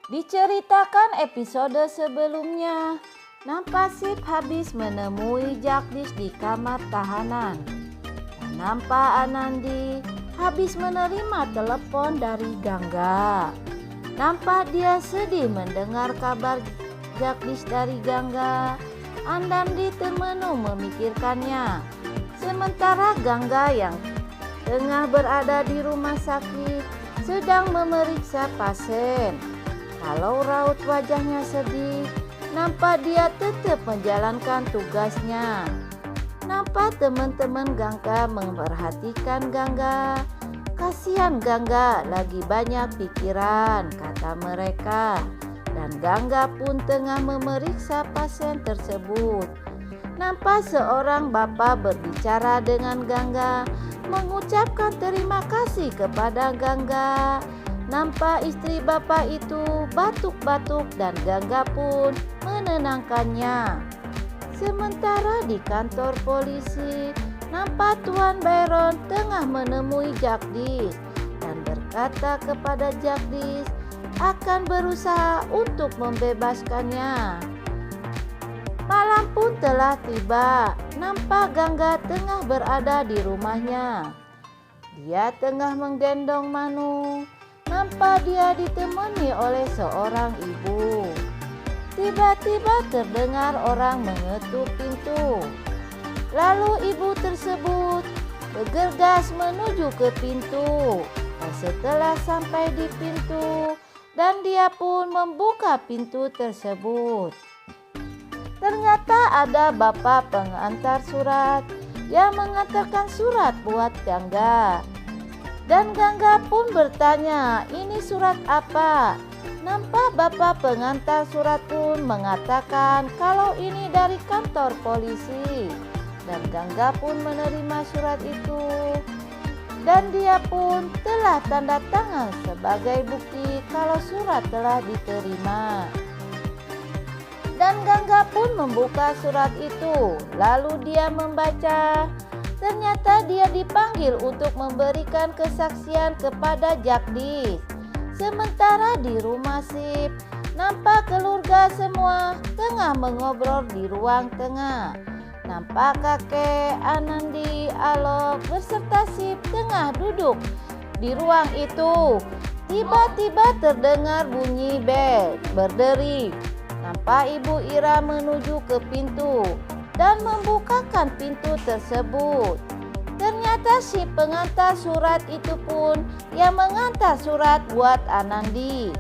Diceritakan episode sebelumnya, Nampasip habis menemui Jagdish di kamar tahanan. Dan nampak Anandi habis menerima telepon dari Gangga. Nampak dia sedih mendengar kabar Jagdish dari Gangga. Anandi termenung memikirkannya. Sementara Gangga yang tengah berada di rumah sakit sedang memeriksa pasien. Kalau raut wajahnya sedih, nampak dia tetap menjalankan tugasnya. Nampak teman-teman Gangga memperhatikan Gangga. Kasihan Gangga, lagi banyak pikiran, kata mereka. Dan Gangga pun tengah memeriksa pasien tersebut. Nampak seorang bapak berbicara dengan Gangga, mengucapkan terima kasih kepada Gangga. Nampak istri bapak itu batuk-batuk dan Gangga pun menenangkannya. Sementara di kantor polisi, nampak Tuan Byron tengah menemui Jagdish dan berkata kepada Jagdish akan berusaha untuk membebaskannya. Malam pun telah tiba. Nampak Gangga tengah berada di rumahnya. Dia tengah menggendong Manu. Nampak dia ditemani oleh seorang ibu. Tiba-tiba terdengar orang mengetuk pintu. Lalu ibu tersebut bergegas menuju ke pintu. Dan setelah sampai di pintu, dan dia pun membuka pintu tersebut. Ternyata ada bapak pengantar surat yang mengantarkan surat buat Gangga. Dan Gangga pun bertanya, ini surat apa? Nampak bapak pengantar surat pun mengatakan kalau ini dari kantor polisi. Dan Gangga pun menerima surat itu. Dan dia pun telah tanda tangan sebagai bukti kalau surat telah diterima. Dan Gangga pun membuka surat itu. Lalu dia membaca. Ternyata dia dipanggil untuk memberikan kesaksian kepada Jagdish. Sementara di rumah Sip, nampak keluarga semua tengah mengobrol di ruang tengah. Nampak kakek, Anandi, Alok beserta Sip tengah duduk di ruang itu. Tiba-tiba terdengar bunyi bel berderi. Nampak Ibu Ira menuju ke pintu dan membukakan pintu tersebut. Ternyata si pengantar surat itu pun yang mengantar surat buat Anandi.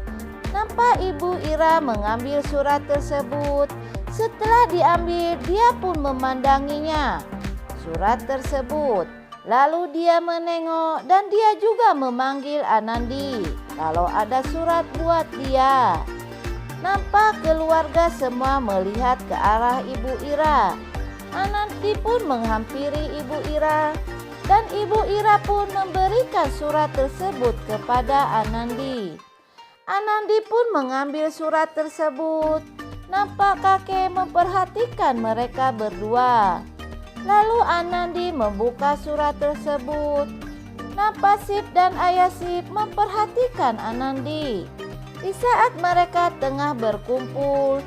Nampak Ibu Ira mengambil surat tersebut. Setelah diambil, dia pun memandanginya surat tersebut. Lalu dia menengok dan dia juga memanggil Anandi kalau ada surat buat dia. Nampak keluarga semua melihat ke arah Ibu Ira. Anandi pun menghampiri Ibu Ira dan Ibu Ira pun memberikan surat tersebut kepada Anandi. Anandi pun mengambil surat tersebut. Nampak kakek memperhatikan mereka berdua. Lalu Anandi membuka surat tersebut. Nampak Sip dan Ayah Sip memperhatikan Anandi. Di saat mereka tengah berkumpul,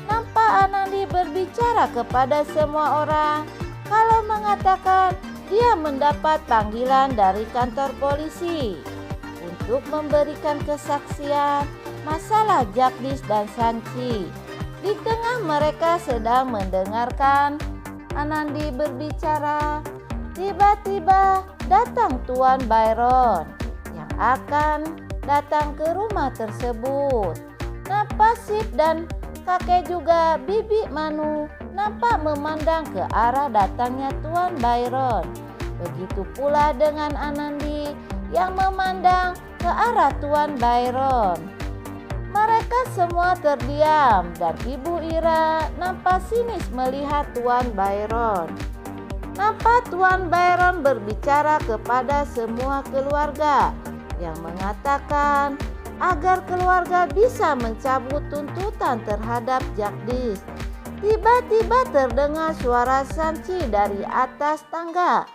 nampak Anandi berbicara kepada semua orang kalau mengatakan dia mendapat panggilan dari kantor polisi untuk memberikan kesaksian masalah Jagdish dan Sanchi. Di tengah mereka sedang mendengarkan Anandi berbicara, tiba-tiba datang Tuan Byron yang akan datang ke rumah tersebut. Nampak Sip dan kakek juga Bibi Manu nampak memandang ke arah datangnya Tuan Byron. Begitu pula dengan Anandi yang memandang ke arah Tuan Byron. Mereka semua terdiam dan Ibu Ira nampak sinis melihat Tuan Byron. Nampak Tuan Byron berbicara kepada semua keluarga yang mengatakan agar keluarga bisa mencabut tuntutan terhadap Jagdish. Tiba-tiba terdengar suara Sanchi dari atas tangga.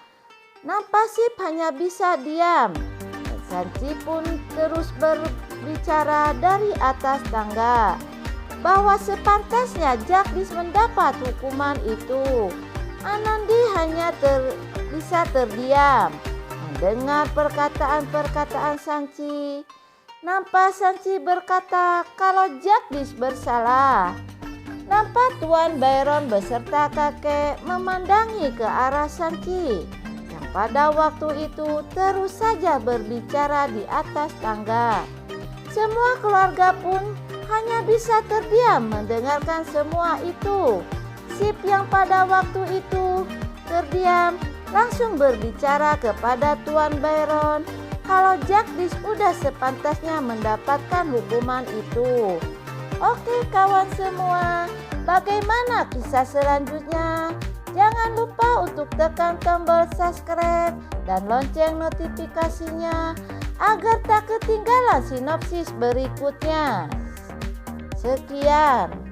Nampak Sip hanya bisa diam. Sanchi pun terus bicara dari atas tangga bahwa sepantasnya Jagdish mendapat hukuman itu. Anandi hanya bisa terdiam mendengar perkataan-perkataan Sanchi. Nampak Sanchi berkata kalau Jagdish bersalah. Nampak Tuan Byron beserta kakek memandangi ke arah Sanchi yang pada waktu itu terus saja berbicara di atas tangga. Semua keluarga pun hanya bisa terdiam mendengarkan semua itu. Sip yang pada waktu itu terdiam langsung berbicara kepada Tuan Byron kalau Jagdish udah sepantasnya mendapatkan hukuman itu. Oke kawan semua, bagaimana kisah selanjutnya? Jangan lupa untuk tekan tombol subscribe dan lonceng notifikasinya agar tak ketinggalan sinopsis berikutnya. Sekian.